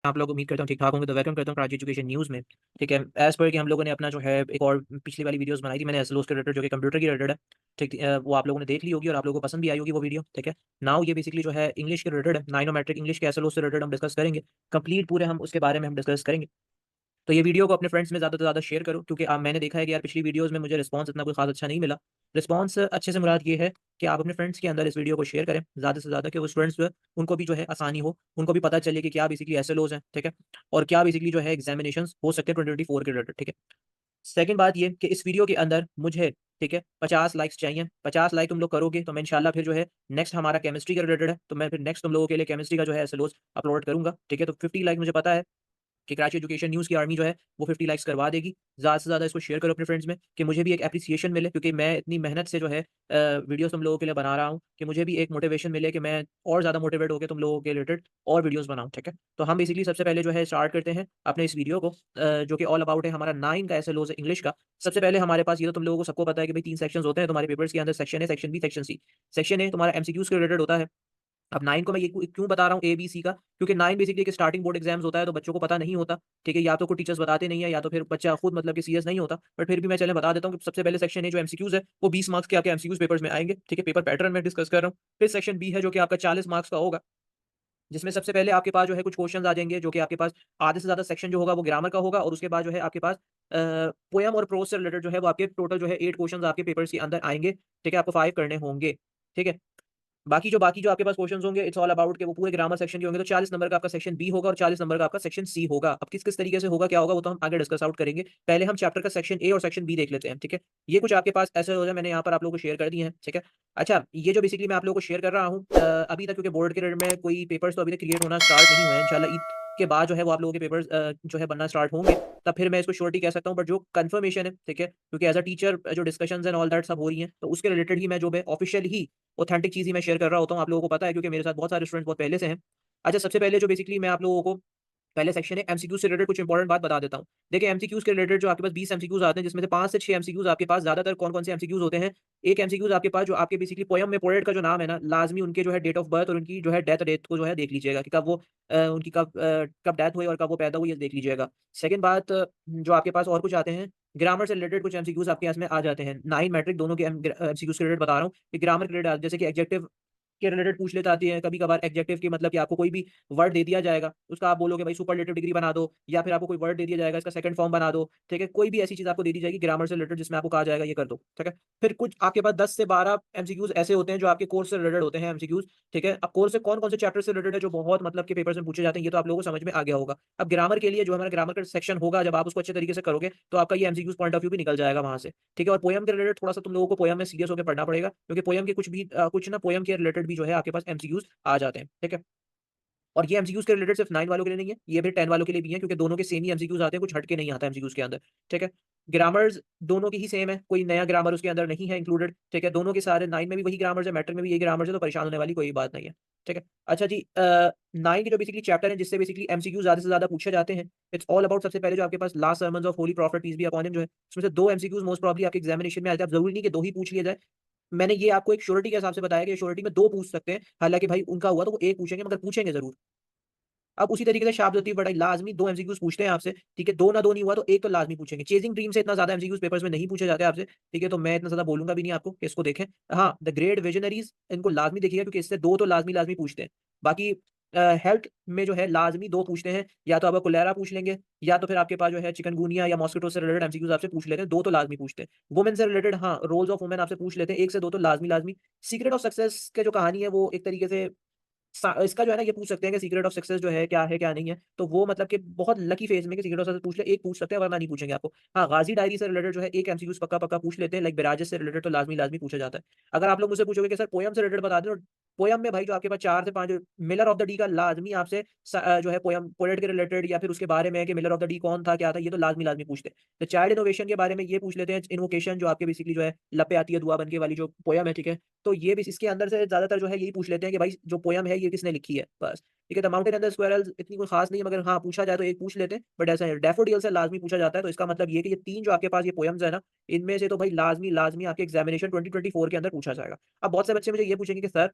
आप लोग उम्मीद करता हूँ ठीक-ठाक होंगे, तो वेलकम करता हूँ प्राची एजुकेशन न्यूज़ में। ठीक है, एज़ पर कि हम लोगों ने अपना जो है एक और पिछली वाली वीडियोज़ बनाई थी मैंने एसएलओस के रिलेटेड जो कि कंप्यूटर की रिलेटेड है। ठीक वो आप लोगों ने देख ली होगी और आप लोगों को पसंद भी आई होगी वो वीडियो, ठीक है। नाउ ये बेसिकली जो है इंग्लिश के रिलेटेड है, नाइनोमेट्रिक इंग्लिश के एसएलओस से रिलेटेड हम डिस्कस करेंगे। कंप्लीट पूरे हम उसके बारे में हम डिस्कस करेंगे। तो ये वीडियो को अपने फ्रेंड्स में ज़्यादा से ज़्यादा शेयर करो क्योंकि मैंने देखा है कि यार पिछली वीडियोज़ में मुझे रिस्पॉन्स इतना कोई ख़ास अच्छा नहीं मिला। रिस्पॉन्स अच्छे से मुराद ये है कि आप अपने फ्रेंड्स के अंदर इस वीडियो को शेयर करें ज़्यादा से ज़्यादा कि वो स्टूडेंट्स जो है उनको भी जो है आसानी हो, उनको भी पता चले कि क्या बेसिकली एसएलओज़ हैं, ठीक है? और क्या बेसिकली जो है एग्ज़ामिनेशंस हो सकते हैं 2024 के रिलेटेड, ठीक है? सेकंड बात ये कि इस वीडियो के अंदर मुझे, ठीक है, 50 लाइक्स चाहिए। 50 लाइक तुम लोग करोगे तो मैं इंशाल्लाह फिर जो है नेक्स्ट हमारा केमिस्ट्री के रिलेटेड है, तो मैं फिर नेक्स्ट तुम लोगों के लिए केमिस्ट्री का जो है एसएलओज़ अपलोड करूँगा, ठीक है? तो 50 लाइक मुझे पता है कि कराची एजुकेशन न्यूज़ की आर्मी जो है वो 50 लाइक्स करवा देगी। ज़्यादा से ज़्यादा इसको शेयर करो अपने फ्रेंड्स में कि मुझे भी एक एप्रिसिएशन मिले क्योंकि मैं इतनी मेहनत से जो है वीडियोज़ तुम लोगों के लिए बना रहा हूँ कि मुझे भी एक मोटिवेशन मिले कि मैं और ज़्यादा मोटिवेट होके तुम लोगों के रिलेटेड और वीडियोज़ बनाऊँ, ठीक है? तो हम बेसिकली सबसे पहले जो है स्टार्ट करते हैं अपने इस वीडियो को जो कि ऑल अबाउट है हमारा 9 का एसएलओज़ है इंग्लिश का। सबसे पहले हमारे पास ये तो तुम लोगों को सबको पता है कि भई 3 सेक्शंस होते हैं तुम्हारे पेपर्स के अंदर, section A, section B, section C. Section A तुम्हारा एमसीक्यूज़ के रिलेटेड होता है। अब 9 को मैं ये क्यों बता रहा हूँ ए, बी, सी का, क्योंकि 9 बेसिकली एक स्टार्टिंग बोर्ड एग्ज़ाम्स होता है, तो बच्चों को पता नहीं होता, ठीक है? या तो कोई टीचर्स बताते नहीं है या तो फिर बच्चा खुद मतलब कि सीरियस नहीं होता। बट फिर भी मैं चलें बता देता हूँ कि सबसे पहले सेक्शन ए जो एमसीक्यूज़ है, वो 20 मार्क्स के आपके एमसीक्यूज़ पेपर्स में आएँगे, ठीक है? पेपर पैटर्न मैं डिस्कस कर रहा हूँ। फिर सेक्शन बी है जो कि आपका 40 मार्क्स का होगा, जिसमें सबसे पहले आपके पास जो है कुछ क्वेश्चन्स आ जाएँगे जो कि आपके पास आधे से ज़्यादा सेक्शन जो होगा वो ग्रामर का होगा और उसके बाद जो है आपके पास पोएम और प्रोज़ से रिलेटेड जो है वो आपके टोटल जो है 8 क्वेश्चन्स आपके पेपर्स के अंदर आएँगे, ठीक है? आपको 5 करने होंगे, ठीक है? बाकी जो आपके पास क्वेश्चंस होंगे इट्स ऑल अबाउट कि वो पूरे ग्रामर सेक्शन के होंगे, तो 40 नंबर का आपका सेक्शन बी होगा और 40 नंबर का आपका सेक्शन सी होगा। अब किस-किस तरीके से होगा, क्या होगा, वो तो हम आगे डिस्कस आउट करेंगे। पहले हम चैप्टर का सेक्शन ए और सेक्शन बी देख लेते हैं, ठीक है? ये कुछ आपके पास ऐसे हो जाए मैंने यहाँ पर आप लोगों को शेयर कर दिए हैं, ठीक है? अच्छा, ये जो बेसिकली मैं आप लोगों को शेयर कर रहा हूँ अभी तक क्योंकि बोर्ड के में कोई पेपर्स तो अभी तक क्रिएट होना स्टार्ट नहीं हुए हैं। इंशाल्लाह ईद के बाद जो है वो आप लोगों के पेपर्स जो है बनना स्टार्ट होंगे, तब फिर मैं इसको श्योरिटी कह सकता हूँ। बट जो कन्फर्मेशन है, ठीक है? क्योंकि एज़ अ टीचर जो डिस्कशंस एंड ऑल दैट सब हो रही हैं, तो उसके रिलेटेड ही मैं जो है ऑफिशियल ही ऑथेंटिक चीज़ ही मैं शेयर कर रहा होता हूँ, आप लोगों को पता है क्योंकि मेरे साथ बहुत सारे स्टूडेंट्स बहुत पहले से हैं। अच्छा, सबसे पहले जो बेसिकली मैं आप लोगों को पहले सेक्शन है एमसीक्यूज़ से रिलेटेड कुछ इंपॉर्टेंट बात बता देता हूँ। देखिए एमसीक्यूज़ के रिलेटेड जो आपके पास 20 एमसीक्यूज़ आते हैं जिसमें से 5 से 6 एमसीक्यूज़ आपके पास ज़्यादातर कौन-कौन से एमसीक्यूज़ होते हैं। एक एमसीक्यूज़ आपके पास जो आपके बेसिकली पोएम में पोएट का जो नाम है ना, लाज़मी उनके जो है डेट ऑफ बर्थ और उनकी जो है डेथ को जो है देख लीजिएगा कि कब वो उनकी कब डेथ हुई और कब वो पैदा हुई, ये देख लीजिएगा। सेकंड बात जो आपके पास और कुछ आते हैं, ग्रामर से रिलेटेड कुछ एमसीक्यूज़ आपके इसमें आ जाते हैं। 9 मैट्रिक दोनों के एमसीक्यूज़ के रिलेटेड बता रहा हूँ कि ग्रामर के रिलेटेड जैसे कि एडजेक्टिव के रिलेटेड पूछ लेता आती है, कभी-कभार एडजेक्टिव की मतलब कि आपको कोई भी वर्ड दे दिया जाएगा, उसका आप बोलोगे भाई सुपरलेटिव डिग्री बना दो या फिर आपको कोई वर्ड दे दिया जाएगा, इसका सेकंड फॉर्म बना दो, ठीक है? कोई भी ऐसी चीज़ आपको दे दी जाएगी ग्रामर से रिलेटेड जिसमें आपको कहा जाएगा ये कर दो, ठीक है? फिर कुछ आपके पास 10 से 12 एमसीक्यूज़ ऐसे होते हैं जो आपके कोर्स से रिलेटेड होते हैं एमसीक्यूज़, ठीक है? अब कोर्स से कौन-कौन से चैप्टर से रिलेटेड है जो बहुत मतलब के पेपर्स में पूछे जाते हैं, ये तो आप लोगों को समझ में आ गया होगा। अब ग्रामर के लिए जो हमारा ग्रामर का सेक्शन होगा, जब आप उसको अच्छे तरीके से करोगे, तो आपका ये एमसीक्यूज़ पॉइंट ऑफ व्यू भी निकल जाएगा वहाँ से, ठीक है? और पोएम के रिलेटेड थोड़ा-सा तुम लोगों को पोएम में सीरियस होके पढ़ना पड़ेगा क्योंकि पोएम के कुछ ना पोएम के रिलेटेड भी जो है आपके पास एमसीक्यूज़ आ जाते हैं, ठीक है? और ये एमसीक्यूज़ के रिलेटेड सिर्फ 9 वालों के लिए नहीं है, ये भी 10 वालों के लिए भी है क्योंकि दोनों के सेम ही एमसीक्यूज़ आते हैं, कुछ हट के नहीं आता एमसीक्यूज़ के अंदर, ठीक है? ग्रामर्स दोनों की ही सेम है, कोई नया ग्रामर उसके अंदर नहीं है इंक्लूडेड, ठीक है? दोनों के सारे 9 में भी वही ग्रामर्स है, मैट्रिक में भी यही ग्रामर्स है, तो परेशान होने वाली कोई बात नहीं है, ठीक है? अच्छा जी 9 के जो बेसिकली चैप्टर हैं जिससे बेसिकली एमसीक्यूज़ ज़्यादा से ज़्यादा पूछे जाते हैं, इट्स ऑल अबाउट सबसे पहले जो आपके पास last sermons of Holi prophet peace be upon him जो है, उसमें से 2 एमसीक्यूज़ मोस्ट प्रोबब्ली आपके एग्जामिनेशन में आते हैं। अब ज़रूरी नहीं कि 2 ही पूछ लिए जाए। मैंने ये आपको एक श्योरिटी के हिसाब से बताया कि श्योरिटी में 2 पूछ सकते हैं, हालाँकि भाई उनका हुआ तो वो 1 पूछेंगे मगर पूछेंगे ज़रूर। अब उसी तरीके से शार्प लतीफ़ बड़ा लाज़मी 2 एमसीक्यूज़ पूछते हैं आपसे, ठीक है? 2 ना 2 नहीं हुआ तो 1 तो लाज़मी पूछेंगे। चेज़िंग ड्रीम से इतना ज़्यादा एमसीक्यूज़ पेपर्स में नहीं पूछे जाते आपसे, ठीक है? तो मैं इतना ज़्यादा बोलूँगा भी नहीं आपको कि इसको देखें। हाँ, द ग्रेट विज़नरीज़ इनको लाज़मी देखिएगा क्योंकि इससे 2 तो लाज़मी पूछते हैं। बाकी हेल्थ में जो है लाज़मी 2 पूछते हैं, या तो आपका कोलेरा पूछ लेंगे या तो फिर आपके पास जो है चिकनगुनिया या मॉस्किटो से रिलेटेड एमसीक्यूज़ आपसे पूछ लेते हैं, 2 तो लाज़मी पूछते हैं। वुमेन से रिलेटेड हाँ, रोल्स ऑफ वुमेन आपसे पूछ लेते हैं, 1 से 2 तो लाज़मी। सीक्रेट ऑफ सक्सेस की जो कहानी है वो एक तरीके से इसका जो है ना ये पूछ सकते हैं कि सीक्रेट ऑफ सक्सेस जो है क्या नहीं है? तो वो मतलब कि बहुत लकी फेज़ में कि सीक्रेट ऑफ सक्सेस पूछ ले, एक पूछ सकते हैं वरना नहीं पूछेंगे आपको। हाँ, गाज़ी डायरी से रिलेटेड जो है एक एमसीक्यूज़ पक्का-पक्का पूछ लेते हैं, लाइक बेराजेस से रिलेटेड तो लाज़मी पूछा जाता है। अगर आप लोग मुझसे पूछोगे कि सर पोएम से रिलेटेड बता दें, तो पोएम में भाई जो आपके पास 4 से 5 मिलर ऑफ द डी का लाज़मी आपसे जो है पोएम पोएट के रिलेटेड या फिर उसके बारे में कि मिलर ऑफ द डी कौन था, क्या था, ये तो लाज़मी पूछते हैं। तो चाइल्ड इनोवेशन के बारे में ये पूछ लेते हैं, इन्वोकेशन जो आपके बेसिकली जो है लपे आती है दुआ बन के वाली जो पोएम है, ठीक है? तो ये भी इसके अंदर से ज़्यादातर जो है यही पूछ लेते हैं कि भाई जो पोएम है ये किसने लिखी है बस। ठीक है, the mountain and the squirrels इतनी कोई ख़ास नहीं है मगर हाँ, पूछा जाए तो एक पूछ लेते हैं, बट ऐसा है डैफोडिल से लाज़मी पूछा जाता है, तो इसका मतलब ये है कि ये 3 जो आपके पास ये पोएम्स है ना, इनमें से तो भाई लाज़मी आपके एग्ज़ामिनेशन 2024 के अंदर पूछा जाएगा। अब बहुत से बच्चे मुझे ये पूछेंगे कि सर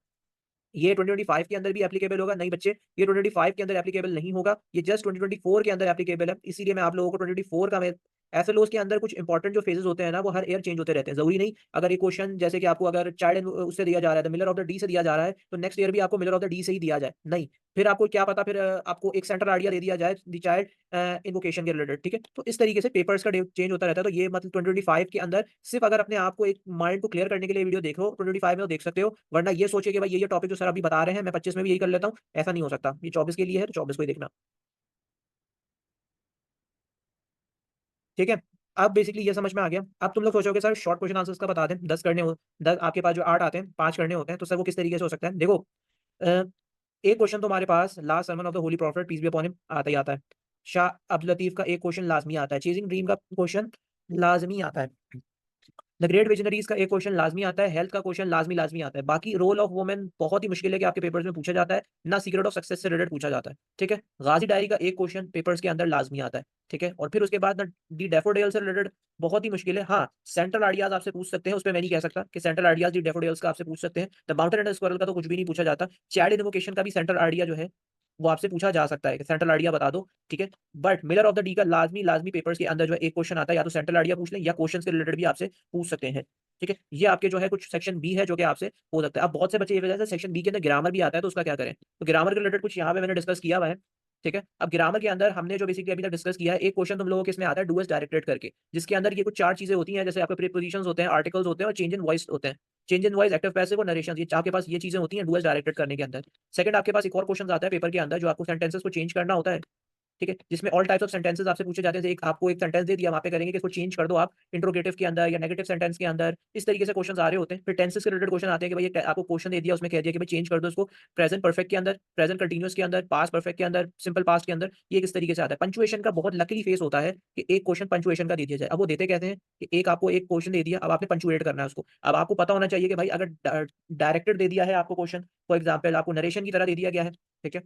ये 2025 के अंदर भी एप्लीकेबल होगा। नहीं बच्चे, ये 2025 के अंदर एप्लीकेबल नहीं होगा, ये जस्ट 2024 के अंदर एप्लीकेबल है। इसीलिए मैं आप लोगों को 2024 का मैं एसएलओस के अंदर कुछ इंपॉर्टेंट जो फेजेस होते हैं ना, वो हर ईयर चेंज होते रहते हैं। जरूरी नहीं अगर ये क्वेश्चन जैसे कि आपको अगर चाइल्ड उससे दिया जा रहा है, मिलर ऑफ द डी से दिया जा रहा है, तो नेक्स्ट ईयर भी आपको मिलर ऑफ द डी से ही दिया जाए, नहीं। फिर आपको क्या पता, फिर आपको एक सेंट्रल आइडिया दे दिया जाए द चाइल्ड इन्वोकेशन के रिलेटेड, ठीक है। तो इस तरीके से पेपर्स का चेंज होता रहता है। तो ये मतलब 2025 के अंदर सिर्फ अगर अपने आप को एक माइंड को क्लियर करने के लिए वीडियो देख लो 2025 में, तो देख सकते हो। वरना ये सोचिए कि भाई ये टॉपिक जो सर अभी बता रहे हैं मैं 25 में भी यही कर लेता हूँ, ऐसा नहीं हो सकता। ये 24 के लिए है तो 24 को ही देखना, ठीक है। अब बेसिकली ये समझ में आ गया। अब तुम लोग सोचोगे सर शॉर्ट क्वेश्चन आंसर्स का बता दें, 10 करने हो, 10 आपके पास जो 8 आते हैं, 5 करने होते हैं, तो सर वो किस तरीके से हो सकता है। देखो अ, एक क्वेश्चन तो हमारे पास last sermon of the holy prophet peace be upon him आता ही आता है। शाह अब्दुल लतीफ का एक क्वेश्चन लाजमी आता है। चेजिंग ड्रीम का क्वेश्चन लाजमी आता है। द ग्रेट विजनरीज का एक क्वेश्चन लाजमी आता है। हेल्थ का क्वेश्चन लाजमी लाजमी आता है। बाकी रोल ऑफ वुमेन बहुत ही मुश्किल है कि आपके पेपर्स में पूछा जाता है, ना सीक्रेट ऑफ सक्सेस से रिलेटेड पूछा जाता है, ठीक है। गाजी डायरी का एक क्वेश्चन पेपर्स के अंदर लाजमी आता है, ठीक है। और फिर उसके बाद ना दी डेफोडिल से रिलेटेड बहुत ही मुश्किल है। हाँ, सेंट्रल आइडियाज आपसे पूछ सकते हैं, उस पर मैं नहीं कह सकता कि सेंट्रल आइडियाज दी डेफोडिल्स का आपसे पूछ सकते हैं। द माउंटेन एंड स्क्वायरल का तो कुछ भी नहीं पूछा जाता। चैड इन्वोकेशन का भी सेंट्रल आइडिया जो है वो आपसे पूछा जा सकता है कि सेंट्रल आइडिया बता दो, ठीक है। But Miller of the D का लाजमी लाजमी पेपर्स के अंदर जो है एक क्वेश्चन आता है, या तो सेंट्रल आइडिया पूछ लें या क्वेश्चन के रिलेटेड भी आपसे पूछ सकते हैं, ठीक है। ये आपके जो है कुछ सेक्शन बी है जो कि आपसे हो सकता है। अब बहुत से बच्चे ये वजह से सेक्शन बी के अंदर ग्रामर भी आता है, तो उसका क्या करें। तो ग्रामर के रिलेटेड कुछ यहाँ पे मैंने डिस्कस किया हुआ है, ठीक है। अब ग्रामर के अंदर हमने जो बेसिकली अभी तक डिस्कस किया है, एक क्वेश्चन तुम लोगों के इसमें आता है डूएस डायरेक्टेड करके, जिसके अंदर ये कुछ 4 चीजें होती हैं, जैसे आपके प्रीपोजिशंस होते हैं, आर्टिकल्स होते हैं और चेंज इन वॉइस होते हैं। Change in voice, active passive और नरेशन, ये आपके पास ये चीजें होती हैं डूएस डायरेक्टेड करने के अंदर। सेकंड आपके पास एक और क्वेश्चन आता है पेपर के अंदर जो आपको सेंटेंसेस को चेंज करना होता है, ठीक है, जिसमें ऑल टाइप्स ऑफ सेंटेंसेस आपसे पूछे जाते हैं। एक आपको एक सेंटेंस दे दिया, वहाँ पे करेंगे कि इसको चेंज कर दो आप इंट्रोगेटिव के अंदर या नेगेटिव सेंटेंस के अंदर। इस तरीके से क्वेश्चन आ रहे होते हैं। फिर टेंसेस से रिलेटेड क्वेश्चन आते हैं कि भाई ये आपको क्वेश्चन दे दिया, उसमें कह दिया कि भाई चेंज कर दो इसको प्रेजेंट परफेक्ट के अंदर, प्रेजेंट कंटीन्यूअस के अंदर, पास्ट परफेक्ट के अंदर, सिंपल पास्ट के अंदर। ये किस तरीके से आता है। पंचुएशन का बहुत लकीली फेस होता है कि एक क्वेश्चन पंचुएशन का दे दिया जाए। अब वो देते कहते हैं कि एक आपको एक क्वेश्चन दे दिया, अब आपने पंचुएट करना है उसको। अब आपको पता होना चाहिए कि भाई अगर डायरेक्टेड दे दिया है आपको क्वेश्चन, फॉर एग्जाम्पल आपको नरेशन की तरह दे दिया गया है, ठीक है,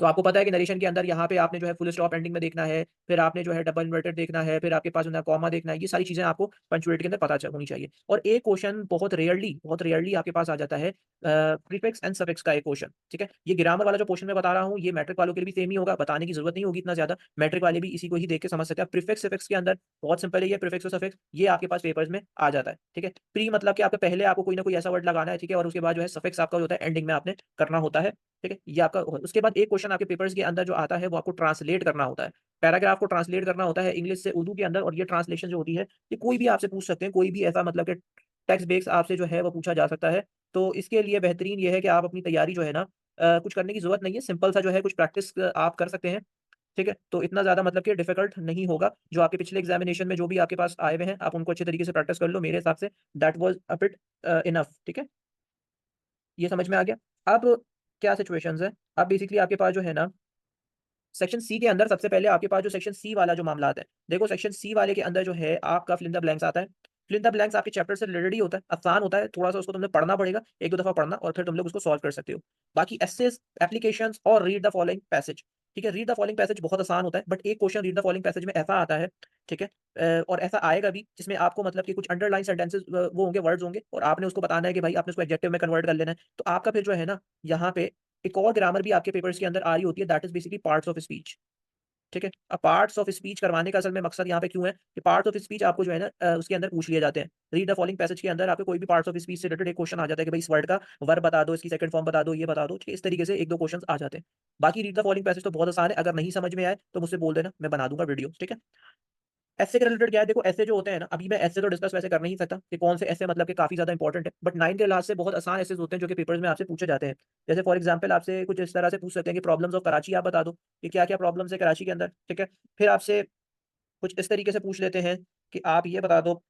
तो आपको पता है कि नरेशन के अंदर यहाँ पे आपने जो है फुल स्टॉप एंडिंग में देखना है, फिर आपने जो है डबल इन्वर्टेड देखना है, फिर आपके पास जो है कॉमा देखना है। ये सारी चीजें आपको पंचुएट के अंदर पता होनी चाहिए। और एक क्वेश्चन बहुत रेयरली आपके पास आ जाता है प्रीफिक्स एंड सफिक्स का एक क्वेश्चन, ठीक है। ये ग्रामर वाला जो क्वेश्चन मैं बता रहा हूँ ये मैट्रिक वालों के लिए भी सेम ही होगा, बताने की जरूरत नहीं होगी इतना ज्यादा। मैट्रिक वाले भी इसी को ही देख के समझ सकते हैं। प्रीफिक्स सफिक्स के अंदर बहुत सिंपल है, ये प्रीफिक्स और सफिक्स ये आपके पास पेपर्स में आ जाता है, ठीक है। प्री मतलब कि आपके पहले आपको कोई ना कोई ऐसा वर्ड लगाना है, ठीक है, और उसके बाद जो है सफिक्स आपका जो होता है एंडिंग में आपने करना होता है, ठीक है। ये आपका उसके बाद एक क्वेश्चन आपके पेपर्स के अंदर जो आता है वो आपको ट्रांसलेट करना होता है। पैराग्राफ को ट्रांसलेट करना होता है इंग्लिश से उर्दू के अंदर। और ये ट्रांसलेशन जो होती है ये कोई भी आपसे पूछ सकते हैं, कोई भी ऐसा मतलब कि टेक्स्ट बेस्ड आपसे जो है वो पूछा जा सकता है। तो इसके लिए बेहतरीन ये है कि आप अपनी तैयारी जो है ना कुछ करने की जरूरत नहीं है, सिंपल सा जो है कुछ प्रैक्टिस आप कर सकते हैं, ठीक है। तो इतना ज्यादा मतलब कि डिफिकल्ट नहीं होगा। जो आपके पिछले एग्जामिनेशन में जो भी आपके पास आए हुए हैं आप उनको अच्छे तरीके से प्रैक्टिस कर लो, मेरे हिसाब say that was a bit enough, ठीक है। ये समझ में आ गया। अब क्या सिचुएशंस है। अब बेसिकली आपके पास जो है ना सेक्शन सी के अंदर सबसे पहले आपके पास जो सेक्शन सी वाला जो मामला आता है, देखो सेक्शन सी वाले के अंदर जो है आपका फिल इन द ब्लैंक्स आता है। फिल इन द ब्लैंक्स आपके चैप्टर से रिलेटेड ही होता है, आसान होता है थोड़ा सा, उसको तुमने पढ़ना पड़ेगा एक दो दफा पढ़ना और फिर तुम लोग उसको सॉल्व कर सकते हो। बाकी एसेस, एप्लीकेशंस और रीड द फॉलोइंग पैसेज, ठीक है। रीड द फॉलोइंग पैसेज बहुत आसान होता है, बट एक question read the following passage में ऐसा आता है, ठीक है, और ऐसा आएगा भी जिसमें आपको मतलब कि कुछ अंडरलाइन सेंटेंसेस वो होंगे, वर्ड्स होंगे, और आपने उसको बताना है कि भाई आपने उसको एडजेक्टिव में कन्वर्ट कर लेना है। तो आपका फिर जो है ना यहाँ पे एक और ग्रामर भी आपके पेपर्स के अंदर आ रही होती है, that is basically parts of speech, ठीक है। अब पार्ट्स ऑफ स्पीच करवाने का असल में मकसद यहाँ पे क्यों है कि पार्ट्स ऑफ स्पीच आपको जो है ना उसके अंदर पूछ लिए जाते हैं। रीड द फॉलोइंग पैसेज के अंदर आपको कोई भी पार्ट्स ऑफ स्पीच से रिलेटेड एक क्वेश्चन आ जाता है कि भाई इस वर्ड का वर्ब बता दो, इसकी सेकंड फॉर्म बता दो, ये बता दो, ठीक है। इस तरीके से एक दो क्वेश्चन आ जाते हैं। बाकी रीड द फॉलोइंग पैसेज तो बहुत आसान है, अगर नहीं समझ में आए तो मुझसे बोल देना, मैं बना दूंगा वीडियो, ठीक है। ऐसे के रिलेटेड क्या है, देखो ऐसे जो होते हैं ना, अभी मैं ऐसे तो डिस्कस वैसे कर नहीं सकता कि कौन से ऐसे मतलब कि काफी ज्यादा इंपॉर्टेंट है, बट 9 के लिहाज से बहुत आसान ऐसे होते हैं जो कि पेपर्स में आपसे पूछे जाते हैं। जैसे फॉर एग्जांपल आपसे कुछ इस तरह से पूछ सकते हैं कि प्रॉब्लम्स ऑफ कराची आप बता दो कि क्या क्या प्रॉब्लम्स है कराची के अंदर, ठीक है। फिर आपसे कुछ इस तरीके से पूछ लेते हैं कि आप ये बता दो,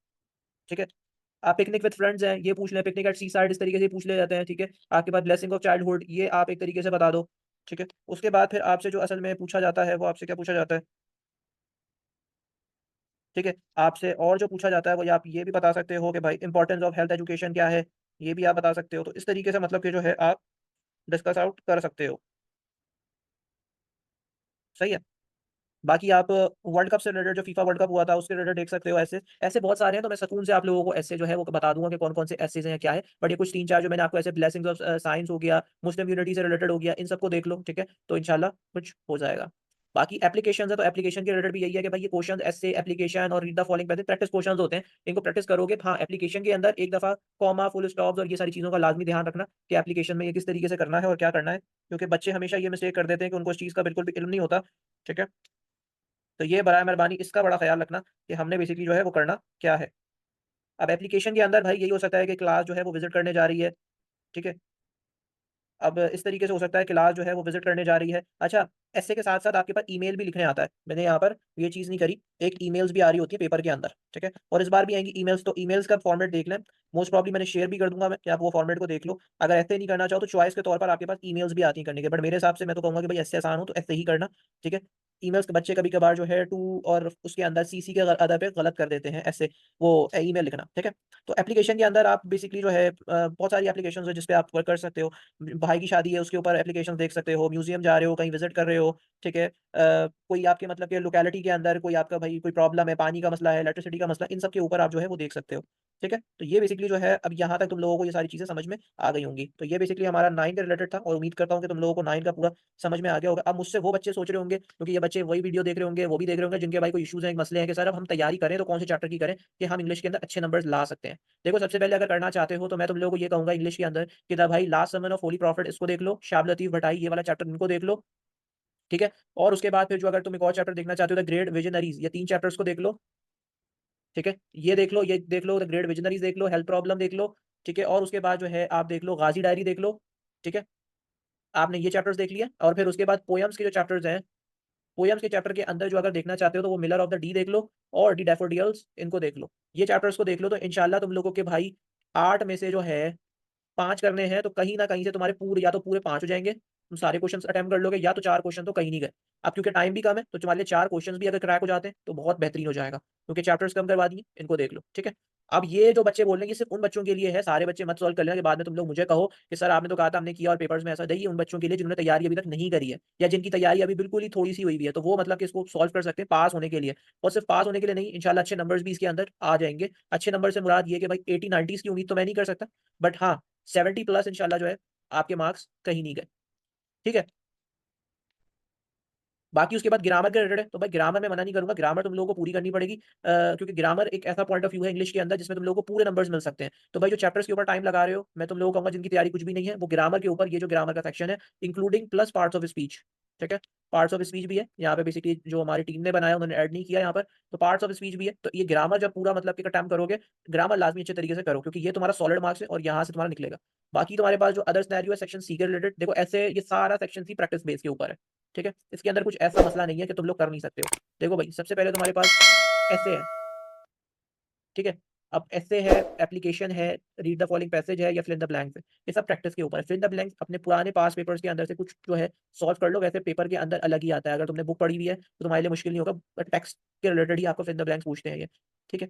ठीक है, आप पिकनिक विद फ्रेंड्स हैं ये पूछ लें, पिकनिक एट सी साइड, इस तरीके से पूछ ले जाते हैं, ठीक है। आपके पास ब्लेसिंग ऑफ चाइल्डहुड ये आप एक तरीके से बता दो, ठीक है। उसके बाद फिर आपसे जो असल में पूछा जाता है वो आपसे क्या पूछा जाता है, ठीक है। आपसे और जो पूछा जाता है वो आप ये भी बता सकते हो कि भाई इंपॉर्टेंस ऑफ हेल्थ एजुकेशन क्या है, ये भी आप बता सकते हो। तो इस तरीके से मतलब कि जो है आप डिस्कस आउट कर सकते हो, सही है। बाकी आप वर्ल्ड कप से रिलेटेड, जो फीफा वर्ल्ड कप हुआ था उसके रिलेटेड देख सकते हो। ऐसे ऐसे बहुत सारे हैं, तो मैं सुकून से आप लोगों को ऐसे जो है वो बता दूंगा कि कौन कौन से ऐसे हैं क्या है। बट ये कुछ 3-4 जो मैंने आपको ऐसे ब्लेसिंग्स ऑफ साइंस हो गया, मुस्लिम यूनिटी से रिलेटेड हो गया, इन सबको देख लो, ठीक है, तो इंशाल्लाह कुछ हो जाएगा। बाकी एप्लीकेशन है, तो एप्लीकेशन के रिलेटेड भी यही है कि भाई ये क्वेश्चन ऐसे एप्लीकेशन और read the following passage practice questions होते हैं, इनको प्रैक्टिस करोगे। हाँ, एप्लीकेशन के अंदर एक दफा कॉमा, फुल स्टॉप्स और ये सारी चीजों का लाजमी ध्यान रखना कि एप्लीकेशन में ये किस तरीके से करना है और क्या करना है, क्योंकि बच्चे हमेशा ये मिस्टेक कर देते हैं कि उनको इस चीज का बिल्कुल भी इल्म नहीं होता, ठीक है। तो ये बराए मेहरबानी इसका बड़ा ख्याल रखना कि हमने बेसिकली जो है वो करना क्या है। अब एप्लीकेशन के अंदर भाई यही हो सकता है कि क्लास जो है वो विजिट करने जा रही है, ठीक है। अब इस तरीके से हो सकता है क्लास जो है वो विजिट करने जा रही है। अच्छा, ऐसे के साथ साथ आपके पास ईमेल भी लिखने आता है। मैंने यहाँ पर ये चीज़ नहीं करी, एक ईमेल्स भी आ रही होती है पेपर के अंदर, ठीक है, और इस बार भी आएंगी ईमेल्स। तो ईमेल्स का फॉर्मेट देख लें, मोस्ट प्रॉब्ली मैंने शेयर भी कर दूंगा मैं, कि आप वो फॉर्मेट को देख लो। अगर ऐसे नहीं करना चाहो तो चॉइस के तौर पर आपके पास ईमेल्स भी आती हैं करने के, बट मेरे हिसाब से मैं तो कहूँगा कि भाई ऐसे आसान हो तो ऐसे ही करना, ठीक है। ईमेल्स के बच्चे कभी कभार जो है टू और उसके अंदर सीसी के अदर पे गलत कर देते हैं, ऐसे वो ईमेल लिखना, ठीक है। तो एप्लीकेशन के अंदर आप बेसिकली जो है बहुत सारी एप्लीकेशन है जिसपे आप वर्क कर सकते हो। भाई की शादी है उसके ऊपर एप्लीकेशन देख सकते हो, म्यूजियम जा रहे हो, कहीं विजिट कर रहे हो, ठीक है, कोई आपके मतलब के लोकेलिटी के अंदर कोई आपका भाई कोई प्रॉब्लम है, पानी का मसला है, इलेक्ट्रिसिटी का मसला, इन सब के ऊपर आप जो है वो देख सकते हो, ठीक है। तो ये बेसिकली जो है, अब यहाँ तक तुम लोगों को ये सारी चीजें समझ में आ गई होंगी। तो ये बेसिकली हमारा 9 के रिलेटेड था, और उम्मीद करता हूँ कि तुम लोगों को 9 का पूरा समझ में आ गया होगा। अब मुझसे वो बच्चे सोच रहे होंगे, क्योंकि ये बच्चे वही वीडियो देख रहे होंगे, वो भी देख रहे होंगे, जिनके भाई कोई इश्यूज हैं, मसले हैं कि सर अब हम तैयारी करें तो कौन से चैप्टर की करें कि हम इंग्लिश के अंदर अच्छे नंबर्स ला सकते हैं। देखो, सबसे पहले अगर करना चाहते हो तो मैं तुम लोगों को ये कहूंगा इंग्लिश के अंदर कि द भाई लास्ट समन ऑफ होली प्रॉफिट इसको देख लो, शाब लतीफ भटाई ये वाला चैप्टर इनको देख लो, ठीक है। और उसके बाद फिर जो अगर तुम एक और चैप्टर देखना चाहते हो द ग्रेट विजनरीज, ये 3 चैप्टर्स को देख लो, ठीक है। ये देख लो, ये देख लो, द ग्रेट विजनरीज देख लो, हेल्थ प्रॉब्लम देख लो, ठीक है। और उसके बाद जो है आप देख लो गाजी डायरी देख लो, ठीक है। आपने ये चैप्टर्स देख लिया, और फिर उसके बाद पोयम्स के जो चैप्टर्स हैं, पोयम्स के चैप्टर के अंदर जो अगर देखना चाहते हो तो वो मिलर ऑफ द डी देख लो, और डी डैफोडिल्स इनको देख लो। ये चैप्टर्स को देख लो, तो इंशाल्लाह तुम लोगों के भाई 8 में से जो है 5 करने हैं, तो कहीं ना कहीं से तुम्हारे पूरे या तो पूरे 5 हो जाएंगे, तुम सारे क्वेश्चंस अटेम्प्ट कर लोगे, या तो 4 क्वेश्चन तो कहीं नहीं गए। अब क्योंकि टाइम भी कम है, तो तुम्हारे लिए 4 क्वेश्चंस भी अगर क्रैक हो जाते हैं तो बहुत बेहतरीन हो जाएगा, क्योंकि चैप्टर्स कम करवा दिए, इनको देख लो, ठीक है। अब ये जो बच्चे बोल रहे हैं, ये सिर्फ उन बच्चों के लिए है, सारे बच्चे मत सॉल्व कर लेना कि बाद में तुम लोग मुझे कहो कि सर आपने तो कहा था हमने किया और पेपर्स में ऐसा। नहीं, उन बच्चों के लिए जिन्होंने तैयारी अभी तक नहीं करी है, या जिनकी तैयारी अभी बिल्कुल ही थोड़ी सी हुई भी है, तो वो मतलब कि इसको सॉल्व कर सकते हैं पास होने के लिए। और सिर्फ पास होने के लिए नहीं, इंशाल्लाह अच्छे नंबर्स भी इसके अंदर आ जाएंगे। अच्छे नंबर से मुराद ये कि भाई 80-90 की उम्मीद तो मैं नहीं कर सकता, बट हाँ 70+ इंशाल्लाह जो है आपके मार्क्स कहीं नहीं गए, ठीक है। बाकी उसके बाद ग्रामर के रिलेटेड है, तो भाई ग्रामर में मना नहीं करूंगा, ग्रामर तुम लोगों को पूरी करनी पड़ेगी, क्योंकि ग्रामर एक ऐसा पॉइंट ऑफ व्यू है इंग्लिश के अंदर जिसमें तुम लोगों को पूरे नंबर्स मिल सकते हैं। तो भाई जो चैप्टर्स के ऊपर टाइम लगा रहे हो, मैं तुम लोगों को कहूंगा जिनकी तैयारी कुछ भी नहीं है, वो ग्रामर के ऊपर ये जो ग्रामर का सेक्शन है, including plus parts of speech, ठीक है। पार्ट्स ऑफ स्पीच भी है यहाँ पे, बेसिकली जो हमारी टीम ने बनाया उन्होंने ऐड नहीं किया यहाँ पर, तो पार्ट्स ऑफ स्पीच भी है। तो ये ग्रामर जब पूरा मतलब कि अटेम्प्ट करोगे, ग्रामर लाजमी अच्छे तरीके से करो, क्योंकि ये तुम्हारा सॉलिड मार्क्स है और यहाँ से तुम्हारा निकलेगा। बाकी तुम्हारे पास जो अदर सिनेरियो है सेक्शन सी के रिलेटेड, देखो ऐसे ये सारा सेक्शन सी प्रैक्टिस बेस के ऊपर है, ठीक है। इसके अंदर कुछ ऐसा मसला नहीं है कि तुम लोग कर नहीं सकते हो। देखो भाई, सबसे पहले तुम्हारे पास ऐसे है, ठीक है। अब ऐसे है, एप्लीकेशन है, रीड द फॉलोइंग पैसेज है, या फिल इन द ब्लैंक्स है, ये सब प्रैक्टिस के ऊपर है। फिल इन द ब्लैंक्स अपने पुराने पास पेपर्स के अंदर से कुछ जो है सॉल्व कर लो, वैसे पेपर के अंदर अलग ही आता है। अगर तुमने बुक पढ़ी हुई है तो तुम्हारे लिए मुश्किल नहीं होगा, बट टेक्स्ट के रिलेटेड ही आपको फिल इन द ब्लैंक्स पूछते हैं ये, ठीक है।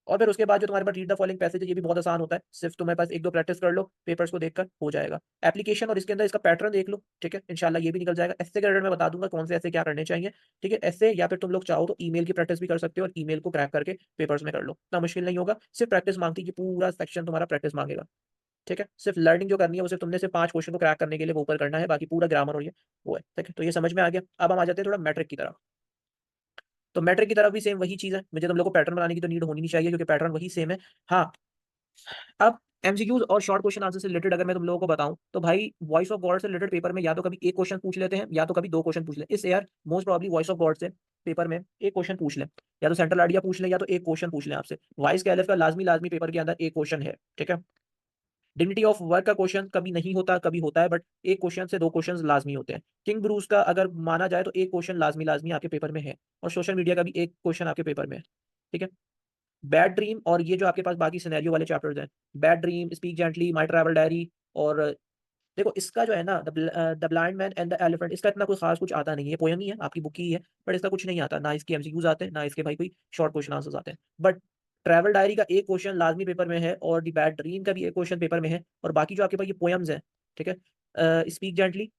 और फिर उसके बाद जो तुम्हारे पास रीड द फॉलोइंग पैसेज है, ये भी बहुत आसान होता है, सिर्फ तुम्हारे पास 1-2 प्रैक्टिस कर लो, पेपर्स को देखकर हो जाएगा। एप्लीकेशन और इसके अंदर इसका पैटर्न देख लो, ठीक है, इंशाल्लाह ये भी निकल जाएगा। ऐसे के रिलेटेड मैं बता दूंगा कौन से ऐसे क्या करने चाहिए, ठीक है। ऐसे या फिर तुम लोग चाहो तो ईमेल की प्रैक्टिस भी कर सकते हो, और ईमेल को क्रैक करके पेपर्स में कर लो, इतना मुश्किल नहीं होगा। सिर्फ प्रैक्टिस मांगती है, ये पूरा सेक्शन तुम्हारा प्रैक्टिस मांगेगा, ठीक है। सिर्फ लर्निंग जो करनी है वो सिर्फ तुमने सिर्फ 5 क्वेश्चन को क्रैक करने के लिए वो ऊपर करना है, बाकी पूरा ग्रामर और ये वो है, ठीक है। तो ये समझ में आ गया। अब हम आ जाते हैं थोड़ा मैट्रिक की तरफ। तो मैट्रिक की तरफ भी सेम वही चीज है, मुझे तुम लोग को पैटर्न बनाने की तो नीड होनी नहीं चाहिए, क्योंकि पैटर्न वही सेम है। हाँ, अब एमसीक्यूज और शॉर्ट क्वेश्चन आंसर से रिलेटेड अगर मैं तुम लोगों को बताऊं, तो भाई वॉइस ऑफ गॉड से रिलेटेड पेपर में या तो कभी एक क्वेश्चन पूछ लेते हैं, या तो कभी 2 क्वेश्चन पूछ लें। इस यार most probably voice of God से पेपर में एक क्वेश्चन पूछ लें, या तो सेंट्रल आइडिया पूछ लें, या तो एक क्वेश्चन पूछ लें आपसे। वाइस कैलिफ का लाजमी लाजमी पेपर के अंदर एक क्वेश्चन है, ठीक है। डिग्निटी ऑफ वर्क का क्वेश्चन कभी नहीं होता, कभी होता है, बट एक क्वेश्चन से 2 क्वेश्चन लाजमी होते हैं। किंग ब्रूस का अगर माना जाए तो एक क्वेश्चन लाजमी लाजमी आपके पेपर में है, और सोशल मीडिया का भी एक क्वेश्चन आपके पेपर में है, ठीक है। बैड ड्रीम और ये जो आपके पास बाकी सिनेरियो वाले चैप्टर्स हैं, bad dream, speak gently, my travel diary, और देखो इसका जो है ना the blind man and the elephant, इसका इतना कोई खास कुछ आता नहीं है, पोयम ही है, आपकी बुक ही है, बट इसका कुछ नहीं आता, ना इसके एमसीक्यूज आते हैं, ना इसके भाई कोई शॉर्ट क्वेश्चन आंसर्स आते हैं। बट ट्रैवल डायरी का एक क्वेश्चन लाजमी पेपर में है, और द बैड ड्रीम का भी एक क्वेश्चन पेपर में है, और बाकी जो आपके पास ये पोयम्स हैं, ठीक है, स्पीक जेंटली,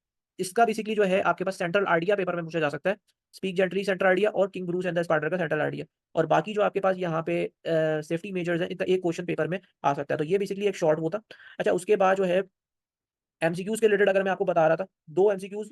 इसका बेसिकली जो है आपके पास सेंट्रल आइडिया पेपर में पूछा जा सकता है, स्पीक जेंटली सेंट्रल आइडिया और king Bruce and the spider का सेंट्रल आइडिया। और बाकी जो आपके पास यहाँ पे सेफ्टी मेजर्स हैं, इनका एक क्वेश्चन पेपर में आ सकता है। तो ये बेसिकली एक शॉर्ट वो था। अच्छा, उसके बाद जो है एमसीक्यूज के रिलेटेड अगर मैं आपको बता रहा था, 2 एमसीक्यूज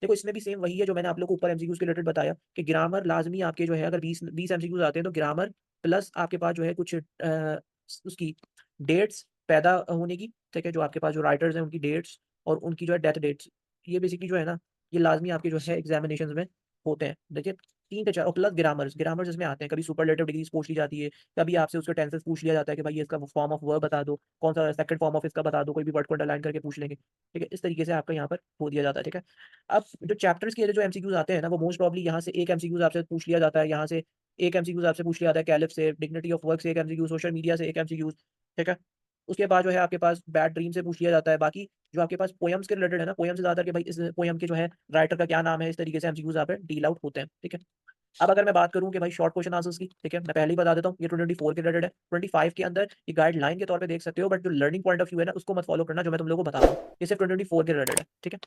देखो, इसमें भी सेम वही है जो मैंने आप लोग को ऊपर एमसीक्यूज के रिलेटेड बताया कि ग्रामर लाजमी आपके जो है, अगर 20 एमसीक्यूज आते हैं तो ग्रामर प्लस आपके पास जो है कुछ उसकी डेट्स पैदा होने की, ठीक है, जो आपके पास जो राइटर्स हैं उनकी डेट्स और उनकी जो है डेथ डेट्स, ये बेसिकली जो है ना, ये लाजमी आपके जो है एग्जामिनेशन में होते हैं। देखिए 3 से 4 और प्लस ग्रामर्स, ग्रामर्स इसमें आते हैं, कभी सुपरलेटिव डिग्रीज पूछ ली जाती है, कभी आपसे उसके टेंसेस पूछ लिया जाता है कि भाई ये इसका फॉर्म ऑफ वर्ब बता दो, कौन सा सेकंड फॉर्म ऑफ इसका बता दो, कोई भी वर्ड को अंडरलाइन करके पूछ लेंगे, ठीक है, इस तरीके से आपका यहाँ पर हो दिया जाता है, ठीक है। अब जो चैप्टर्स के जो एमसीक्यूज आते हैं ना, वो मोस्ट प्रॉब्ली यहाँ से एक एमसीक्यूज आपसे पूछ लिया जाता है, यहाँ से एक एमसीक्यूज आपसे पूछ लिया जाता है, कैलिफ से, डिग्निटी ऑफ वर्क से एक एमसीक्यू, सोशल मीडिया से एक एमसीक्यूज, ठीक है। उसके बाद जो है आपके पास बैड ड्रीम से पूछ लिया जाता है। बाकी जो आपके पास पोएम्स के रिलेटेड है ना, पोएम से ज्यादा कि भाई इस पोएम के जो है राइटर का क्या नाम है, इस तरीके से एमसीक्यूज यहाँ पे डील आउट होते हैं, ठीक है। अब अगर मैं बात करूं कि भाई शॉर्ट क्वेश्चन आंसर्स की, ठीक है, मैं पहले ही बता देता हूँ, ये 2024 के रिलेटेड है। 25 के अंदर ये गाइडलाइन के तौर पे देख सकते हो, बट जो लर्निंग पॉइंट ऑफ व्यू है ना, उसको मत फॉलो करना जो मैं तुम लोगों को बता रहा हूँ, ये सिर्फ 2024 के रिलेटेड है, ठीक है।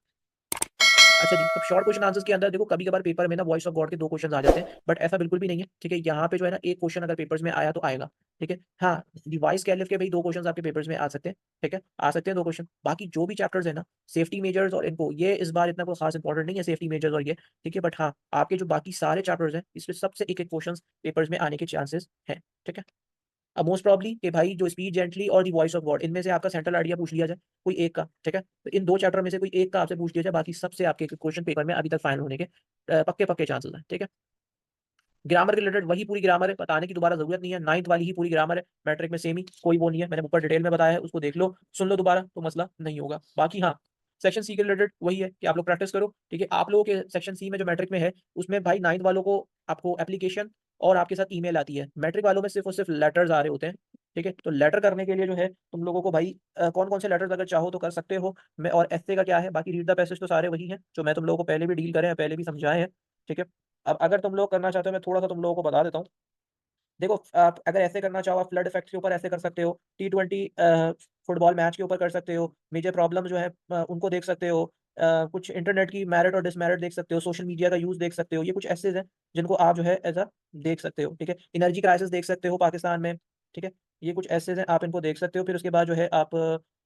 अच्छा जी, अब शॉर्ट क्वेश्चन आंसर्स के अंदर देखो, कभी कभार पेपर में ना वॉइस ऑफ गॉड के 2 क्वेश्चन आ जाते हैं, बट ऐसा बिल्कुल भी नहीं है, ठीक है। यहाँ पे जो है ना एक क्वेश्चन अगर पेपर्स में आया तो आएगा, ठीक है। हाँ, डिवाइस कैलिफ के भाई 2 क्वेश्चन आपके पेपर्स में आ सकते हैं, ठीक है, आ सकते हैं 2 क्वेश्चन। बाकी जो भी चैप्टर्स है ना, सेफ्टी मेजर्स और इनको, ये इस बार इतना कोई खास इंपॉर्टेंट नहीं है सेफ्टी मेजर्स और ये, ठीक है, बट हाँ आपके जो बाकी सारे चैप्टर्स हैं इसमें सबसे एक एक क्वेश्चन पेपर्स में आने के चांसेस हैं, ठीक है। अब मोस्ट प्रॉब्ली कि भाई जो स्पीच जेंटली और दी वॉइस ऑफ गॉड, इनमें से आपका सेंट्रल आइडिया पूछ लिया जाए कोई एक का, ठीक है, तो इन 2 चैप्टर में से कोई एक का आपसे पूछ लिया जाए, बाकी सबसे आपके क्वेश्चन पेपर में अभी तक फाइनल होने के पक्के पक्के चांसेस हैं, ठीक है। ग्रामर के रिलेटेड वही पूरी ग्रामर है, बताने की दोबारा जरूरत नहीं है, 9th वाली ही पूरी ग्रामर है, मैट्रिक में सेम ही, कोई वो नहीं है, मैंने ऊपर डिटेल में बताया है, उसको देख लो, सुन लो दोबारा, तो मसला नहीं होगा। बाकी हाँ, सेक्शन सी के रिलेटेड वही है कि आप लोग प्रैक्टिस करो, ठीक है। आप लोगों के सेक्शन सी में जो मैट्रिक में है, उसमें भाई 9th वालों को आपको एप्लीकेशन और आपके साथ ईमेल आती है, मैट्रिक वालों में सिर्फ और सिर्फ लेटर्स आ रहे होते हैं, ठीक है। तो लेटर करने के लिए जो है तुम लोगों को भाई कौन कौन से लेटर्स अगर चाहो तो कर सकते हो। मैं और एस्से का क्या है, बाकी रीड द पैसेज तो सारे वही हैं जो मैं तुम लोगों को पहले भी डील करे हैं, पहले भी समझाए हैं, ठीक है। अब अगर तुम लोग करना चाहते हो, मैं थोड़ा सा तुम लोगों को बता देता हूँ। देखो, आप अगर ऐसे करना चाहो, आप फ्लड इफेक्ट के ऊपर ऐसे कर सकते हो, T20 फुटबॉल मैच के ऊपर कर सकते हो, मेजर प्रॉब्लम जो है उनको देख सकते हो, कुछ इंटरनेट की मेरिट और डिसमेरिट देख सकते हो, सोशल मीडिया का यूज देख सकते हो, ये कुछ ऐसे हैं जिनको आप जो है ऐसा देख सकते हो, ठीक है। एनर्जी क्राइसिस देख सकते हो पाकिस्तान में, ठीक है, ये कुछ ऐसे हैं आप इनको देख सकते हो। फिर उसके बाद जो है आप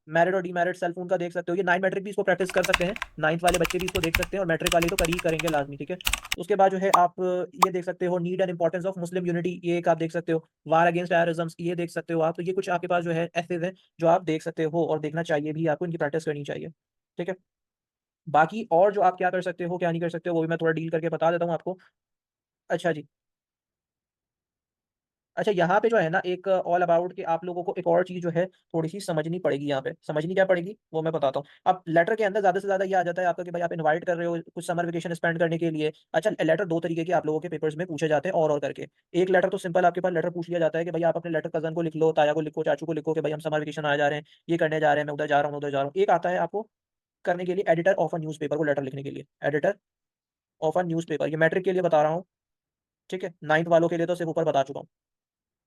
मैरिट और डीमेरिट सेल फोन का देख सकते हो, ये 9 मैट्रिक भी इसको प्रैक्टिस कर सकते हैं, 9th वाले बच्चे भी इसको देख सकते हैं, और मैट्रिक वाले तो कर ही करेंगे लाजमी, ठीक है। उसके बाद जो है आप ये देख सकते हो, need and importance of Muslim unity, ये एक आप देख सकते हो, वार अगेंस्ट टेररिज्म, ये देख सकते हो आप। तो ये कुछ आपके पास जो है एसेज हैं जो आप देख सकते हो और देखना चाहिए भी, आपको इनकी प्रैक्टिस करनी चाहिए, ठीक है। बाकी और जो आप क्या कर सकते हो क्या नहीं कर सकते हो वो भी मैं थोड़ा डील करके बता देता हूँ आपको। अच्छा जी, अच्छा, यहाँ पे जो है ना एक ऑल अबाउट कि आप लोगों को एक और चीज़ जो है थोड़ी-सी समझनी पड़ेगी यहाँ पे। समझनी क्या पड़ेगी वो मैं बताता हूँ। अब लेटर के अंदर ज़्यादा से ज़्यादा ये आ जाता है आपका कि भाई आप इनवाइट कर रहे हो कुछ समर वेकेशन स्पेंड करने के लिए। अच्छा, लेटर 2 तरीके के आप लोगों के पेपर्स में पूछे जाते हैं और करके। एक लेटर तो सिंपल आपके पास लेटर पूछ लिया जाता है कि भाई आप अपने लेटर कज़न को लिख लो, ताया को लिखो, चाचू को लिखो कि भाई हम समर वेकेशन आने जा रहे हैं, ये करने जा रहे हैं, मैं उधर जा रहा हूँ, उधर जा रहा हूँ। एक आता है आपको करने के लिए एडिटर ऑफ अ न्यूज़पेपर को लेटर लिखने के लिए। एडिटर ऑफ अ न्यूज़पेपर, ये मैट्रिक के लिए बता रहा हूँ, ठीक है? 9th वालों के लिए तो सिर्फ़ ऊपर बता चुका हूँ।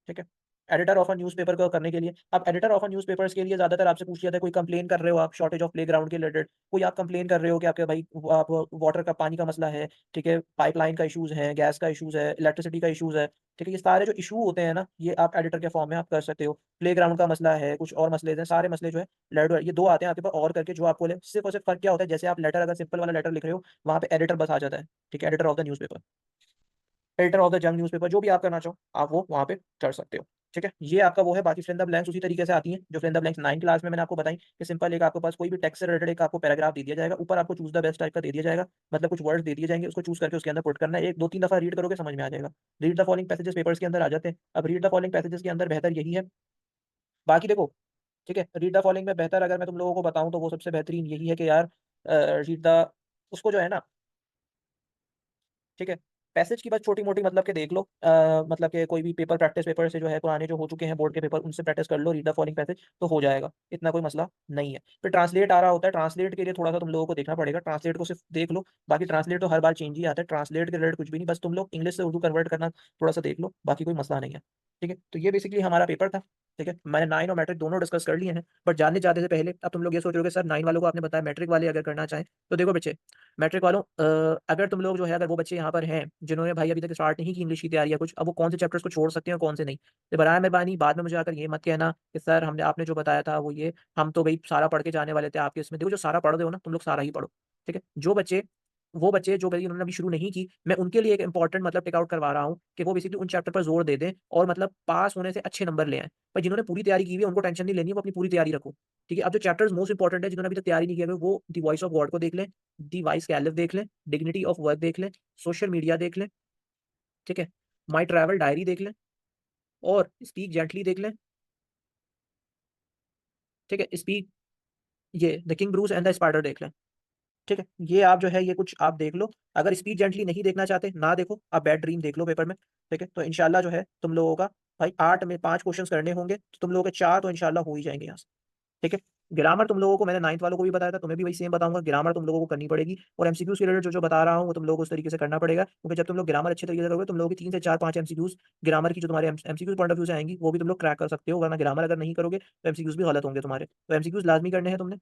ठीक है। एडिटर ऑफ अ न्यूज़पेपर को करने के लिए, अब एडिटर ऑफ अ न्यूज़पेपर्स के लिए ज़्यादातर आपसे पूछ लिया था, कोई कंप्लेन कर रहे हो आप शॉर्टेज ऑफ प्लेग्राउंड के रिलेटेड, कोई आप कंप्लेन कर रहे हो कि आपके भाई आप वाटर का पानी का मसला है, ठीक है, पाइपलाइन का इश्यूज़ है, गैस का इश्यूज़ है, इलेक्ट्रिसिटी का इश्यूज़ है, ठीक है, ये सारे जो इश्यू होते हैं ना, ये आप एडिटर के फॉर्म में आप कर सकते हो। प्लेग्राउंड का मसला है, कुछ और मसले हैं, सारे मसले जो है लेटर, ये 2 आते हैं आपके पास और करके जो आपको सिर्फ़ और सिर्फ़ फ़र्क क्या होता है, जैसे आप लेटर अगर सिंपल वाला लेटर लिख रहे हो, वहाँ पे एडिटर बस आ जाता है, ठीक है, editor of the newspaper. Editor of the जंग न्यूज़पेपर, जो भी आप करना चाहो, आप वो वहाँ पे कर सकते हो। ठीक है? ये आपका वो है, बाकी फिल इन द ब्लैंक्स उसी तरीके से आती हैं, जो fill in the blanks 9th class में मैंने आपको बताई कि सिंपल एक आपके पास कोई भी टेक्स्ट से रिलेटेड एक आपको पैराग्राफ दे दिया जाएगा, ऊपर आपको चूज़ द बेस्ट टाइप का दे दिया जाएगा, मतलब कुछ वर्ड्स दे दिए जाएँगे, उसको चूज़ करके उसके अंदर पुट करना है, 1 2-3 दफ़ा रीड करोगे समझ में आ जाएगा। Read the following passages papers के अंदर आ जाते हैं। अब रीड द फॉलोइंग पैसेजेस के अंदर बेहतर यही है, बाकी देखो, ठीक है, रीड द फॉलोइंग में बेहतर अगर मैं तुम लोगों को बताऊँ तो वो सबसे बेहतरीन यही है कि यार रीड द उसको जो है ना, ठीक है। पैसेज की बस छोटी-मोटी मतलब कि देख लो, मतलब कि कोई भी पेपर प्रैक्टिस पेपर से जो है पुराने जो हो चुके हैं बोर्ड के पेपर उनसे प्रैक्टिस कर लो, रीड द फॉलोइंग पैसेज तो हो जाएगा, इतना कोई मसला नहीं है। फिर ट्रांसलेट आ रहा होता है, ट्रांसलेट के लिए थोड़ा-सा तुम लोगों को देखना पड़ेगा, ट्रांसलेट को सिर्फ देख लो, बाकी ट्रांसलेट तो हर बार चेंज ही आता है, ट्रांसलेट के रिलेटेड कुछ भी नहीं, बस तुम लोग इंग्लिश से उर्दू कन्वर्ट करना थोड़ा-सा देख लो, बाकी कोई मसला नहीं है। ठीक है? तो ये बेसिकली हमारा पेपर था। ठीक है, मैंने 9 और मैट्रिक दोनों डिस्कस कर लिए हैं, बट जानने जाने से पहले अब तुम लोग ये सोच रहे हो कि सर 9 वालों को आपने बताया, मैट्रिक वाले अगर करना चाहें, तो देखो बच्चे, मैट्रिक वालों अगर तुम लोग जो है, अगर वो बच्चे यहाँ पर हैं, जिन्होंने भाई अभी तक स्टार्ट नहीं की इंग्लिश की तैयारी या कुछ, अब वो कौन से चैप्टर्स को छोड़ सकते हैं और कौन से नहीं। तो बराए मेहरबानी बाद में मुझे आकर ये मत कहना कि सर हमने आपने जो बताया था वो ये, हम तो भई सारा पढ़ के जाने वाले थे आपके इसमें। देखो जो सारा पढ़ रहे हो ना, तुम लोग सारा ही पढ़ो, ठीक है? जो बच्चे वो बच्चे जो भाई उन्होंने अभी शुरू नहीं की, मैं उनके लिए एक इंपॉर्टेंट मतलब टिक आउट करवा रहा हूँ कि वो बेसिकली उन चैप्टर पर जोर दे दें और मतलब पास होने से अच्छे नंबर ले आएँ। पर जिन्होंने पूरी तैयारी की हुई है उनको टेंशन नहीं लेनी है, वो अपनी पूरी तैयारी रखो, ठीक है? अब जो चैप्टर्स मोस्ट इंपॉर्टेंट है, जिन्होंने अभी तक तैयारी नहीं किया है, वो द वॉइस ऑफ गॉड को देख लें, द वाइस कैलिफ देख लें, डिग्निटी ऑफ वर्क देख लें, सोशल मीडिया देख लें, ठीक है? माई ट्रैवल डायरी देख लें और स्पीक जेंटली देख लें, ठीक है? स्पीक ये the king Bruce and the spider देख लें, ठीक है? ये आप जो है ये कुछ आप देख लो। अगर स्पीक जेंटली नहीं देखना चाहते, ना देखो, आप बैड ड्रीम देख लो पेपर में, ठीक है? तो इंशाल्लाह जो है तुम लोगों का भाई 8 में 5 क्वेश्चंस करने होंगे, तो तुम लोगों के 4 तो इंशाल्लाह हो ही जाएँगे यहाँ से, ठीक है? ग्रामर तुम लोगों को मैंने 9th वालों को भी बताया था, तुम्हें भी वही सेम बताऊँगा, ग्रामर तुम लोगों को करनी पड़ेगी और एमसीक्यूज़ के रिलेटेड जो-जो बता रहा हूँ, वो तुम लोगों को उस तरीके से करना पड़ेगा, क्योंकि जब तुम लोग ग्रामर अच्छे तरीके से करोगे, तुम लोगों की 3 से 4 5 एमसीक्यूज़ ग्रामर की जो तुम्हारे एमसीक्यूज़ पॉइंट ऑफ व्यू से आएँगी, वो भी तुम लोग क्रैक कर सकते हो, वरना ग्रामर अगर नहीं करोगे, तो एमसीक्यूज़ भी गलत होंगे तुम्हारे। तो एमसीक्यूज़ लाज़मी करने हैं तुमने,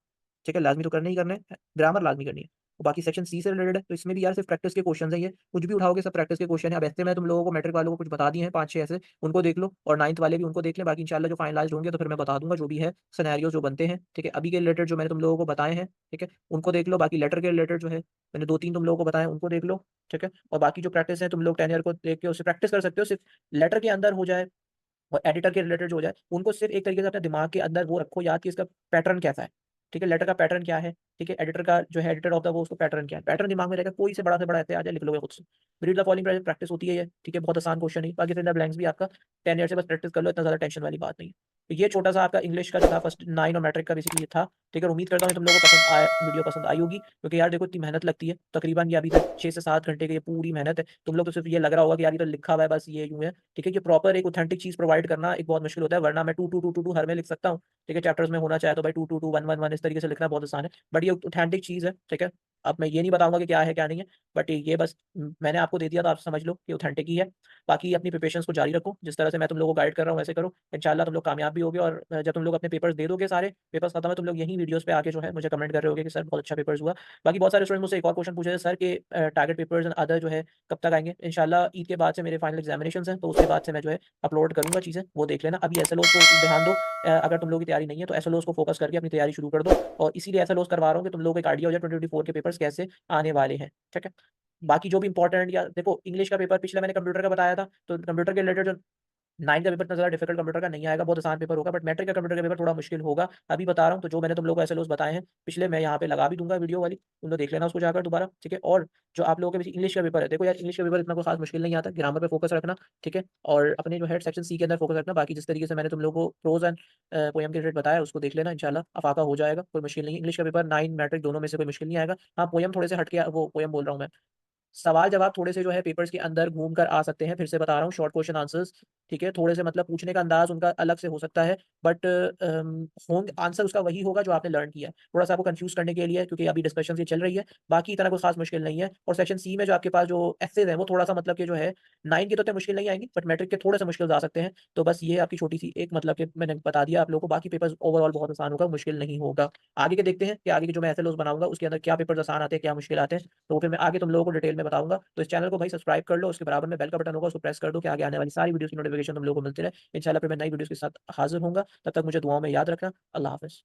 ठीक है? लाज़मी तो करने ही करने हैं, ग्रामर लाज़मी करनी है। और बाकी सेक्शन सी से रिलेटेड है, तो इसमें भी यार सिर्फ प्रैक्टिस के क्वेश्चन हैं ये, कुछ भी उठाओगे सब प्रैक्टिस के क्वेश्चन हैं। अब ऐसे मैं तुम लोगों को मैट्रिक वालों को कुछ बता दिए हैं 5-6 ऐसे, उनको देख लो और 9th वाले भी उनको देख लें, बाकी इंशाल्लाह जो फाइनलाइज़्ड होंगे तो फिर मैं बता दूँगा जो भी है सिनेरियो जो बनते हैं, ठीक है? अभी के रिलेटेड जो मैंने तुम लोगों को बताए हैं, ठीक है? उनको देख लो, बाकी लेटर के रिलेटेड जो है मैंने 2-3 तुम लोगों को बताए हैं, उनको देख लो, ठीक है? और बाकी जो प्रैक्टिस है तुम लोग टेन्योर को देख के उससे प्रैक्टिस कर सकते हो, सिर्फ लेटर के अंदर हो जाए और एडिटर के रिलेटेड जो हो जाए, उनको सिर्फ़ एक तरीके से अपने दिमाग के अंदर वो रखो याद कि इसका पैटर्न कैसा है, ठीक है? लेटर का पैटर्न क्या है, ठीक है? एडिटर का जो है एडिटर ऑफ द वो उसका पैटर्न क्या है? पैटर्न दिमाग में रहेगा, कोई से बड़ा ऐसे आ जाए लिख लोगे खुद से। रीड द फॉलोइंग प्रैक्टिस होती है ये, ठीक है? बहुत आसान क्वेश्चन है, बाकी फिल इन द ब्लैंक्स भी आपका 10 ईयर से बस प्रैक्टिस कर लो, इतना ज़्यादा टेंशन वाली बात नहीं है। तो ये छोटा-सा आपका इंग्लिश का जो था फर्स्ट 9 और मैट्रिक का बेसिकली ये था, ठीक है? और उम्मीद करता हूँ तुम लोगों को पसंद आया वीडियो पसंद आई होगी, क्योंकि यार देखो इतनी मेहनत लगती है, तकरीबन ये अभी तक 6 से 7 घंटे की ये पूरी मेहनत है। तुम लोग तो सिर्फ़ ये लग रहा होगा कि यार ये तो लिखा हुआ है बस ये यूँ है, ठीक है? ये प्रॉपर एक ऑथेंटिक चीज़ प्रोवाइड करना एक बहुत मुश्किल होता है, वरना मैं 2, 2, 2, 2, 2 हर में लिख सकता हूँ, ठीक है? चैप्टर्स में होना चाहे तो भाई 2, 2, 2, 1, 1, 1 इस तरीके से लिखना बहुत आसान है, बट ये ऑथेंटिक चीज़ है, ठीक है? अब मैं ये नहीं बताऊँगा कि क्या है, क्या नहीं है, बट ये बस मैंने आपको दे दिया तो आप समझ लो कि ऑथेंटिक ही है। बाकी अपनी प्रिपरेशंस को जारी रखो, जिस तरह से मैं तुम लोगों को गाइड कर रहा हूँ वैसे करो, इंशाल्लाह तुम लोग कामयाब भी होगे और जब तुम लोग अपने पेपर्स दे दोगे सारे, पेपर्स खत्म है, तुम लोग यहीं वीडियोज़ पे आके जो है मुझे कमेंट कर रहे होगे कि सर बहुत अच्छा पेपर्स हुआ। बाकी बहुत सारे स्टूडेंट्स मुझसे एक और क्वेश्चन पूछ रहे थे सर कि टारगेट पेपर्स एंड अदर जो है कब तक आएँगे? इंशाल्लाह ईद के बाद से मेरे फाइनल एग्ज़ामिनेशंस हैं, तो उसके बाद से मैं जो है अपलोड करूँगा चीज़ें, वो देख लेना। अभी एसएलओज़ को ध्यान दो, अगर तुम लोगों की तैयारी नहीं है तो एसएलओज़ को फोकस करके अपनी तैयारी शुरू कर दो और इसीलिए एसएलओज़ करवा रहा हूँ कि तुम लोगों को एक आइडिया हो जाए 2024 के पेपर्स कैसे आने वाले हैं, ठीक है? बाकी जो भी इम्पोर्टेंट या देखो इंग्लिश का पेपर पिछला मैंने कंप्यूटर का बताया था, तो कंप्यूटर के रिलेटेड जो 9 का पेपर इतना ज़्यादा डिफिकल्ट कंप्यूटर का नहीं आएगा, बहुत आसान पेपर होगा, बट मैट्रिक का कंप्यूटर का पेपर थोड़ा मुश्किल होगा। अभी बता रहा हूँ, तो जो मैंने तुम लोगों को एसएलओज़ बताए हैं, पिछले मैं यहाँ पे लगा भी दूँगा वीडियो वाली, तुम लोग देख लेना उसको जाकर दोबारा, ठीक है? और जो आप लोगों के पीछे इंग्लिश का पेपर है, देखो यार इंग्लिश का पेपर इतना कोई खास मुश्किल नहीं आता, ग्रामर पे फोकस रखना, ठीक है? और अपने जो है सेक्शन सी के अंदर फोकस रखना, बाकी जिस तरीके से मैंने तुम लोगों को प्रोज़ एंड पोएम के रिलेटेड बताया, उसको देख लेना इंशाल्लाह अफ़ाका हो जाएगा, कोई मुश्किल नहीं है। इंग्लिश का पेपर 9 मैट्रिक दोनों में से कोई मुश्किल नहीं आएगा। हाँ, पोएम थोड़े से हट के वो पोएम बोल रहा हूँ मैं, सवाल-जवाब थोड़े से जो है पेपर्स के अंदर घूम कर आ सकते हैं, फिर से बता रहा हूँ शॉर्ट क्वेश्चन आंसर्स, ठीक है? थोड़े से मतलब पूछने का अंदाज़ उनका अलग से हो सकता है, बट होंग आंसर उसका वही होगा जो आपने लर्न किया है। थोड़ा-सा आपको कन्फ्यूज़ करने के लिए क्योंकि अभी डिस्कशंस ये चल रही है, बाकी इतना कोई ख़ास मुश्किल नहीं है और सेक्शन सी में जो आपके पास जो एसेज़ हैं, वो थोड़ा-सा मतलब कि जो है 9 के तो इतने मुश्किल नहीं आएँगे, बट मैट्रिक के थोड़े-से मुश्किल आ सकते हैं। तो बस ये आपकी छोटी-सी एक मतलब कि मैंने बता दिया आप लोगों को, बाकी पेपर्स ओवरऑल बहुत आसान होगा, मुश्किल नहीं होगा। आगे के देखते हैं कि आगे के जो मैं एसएलओज़ बनाऊँगा, उसके अंदर क्या पेपर्स आसान आते हैं, क्या मुश्किल आते हैं। तो फिर मैं आगे तुम लोगों को डिटेल में बताऊँगा। तो इस चैनल को भाई सब्सक्राइब कर लो, उसके बराबर में बेल का बटन होगा, उसको प्रेस कर दो कि आगे आने वाली सारी वीडियोज़ की नोटिफ़िकेशन तुम लोगों को मिलती रहे। इंशाल्लाह फिर मैं नई वीडियोज़ के साथ हाज़िर होऊँगा, तब तक मुझे दुआओं में याद रखना। अल्लाह हाफ़िज़।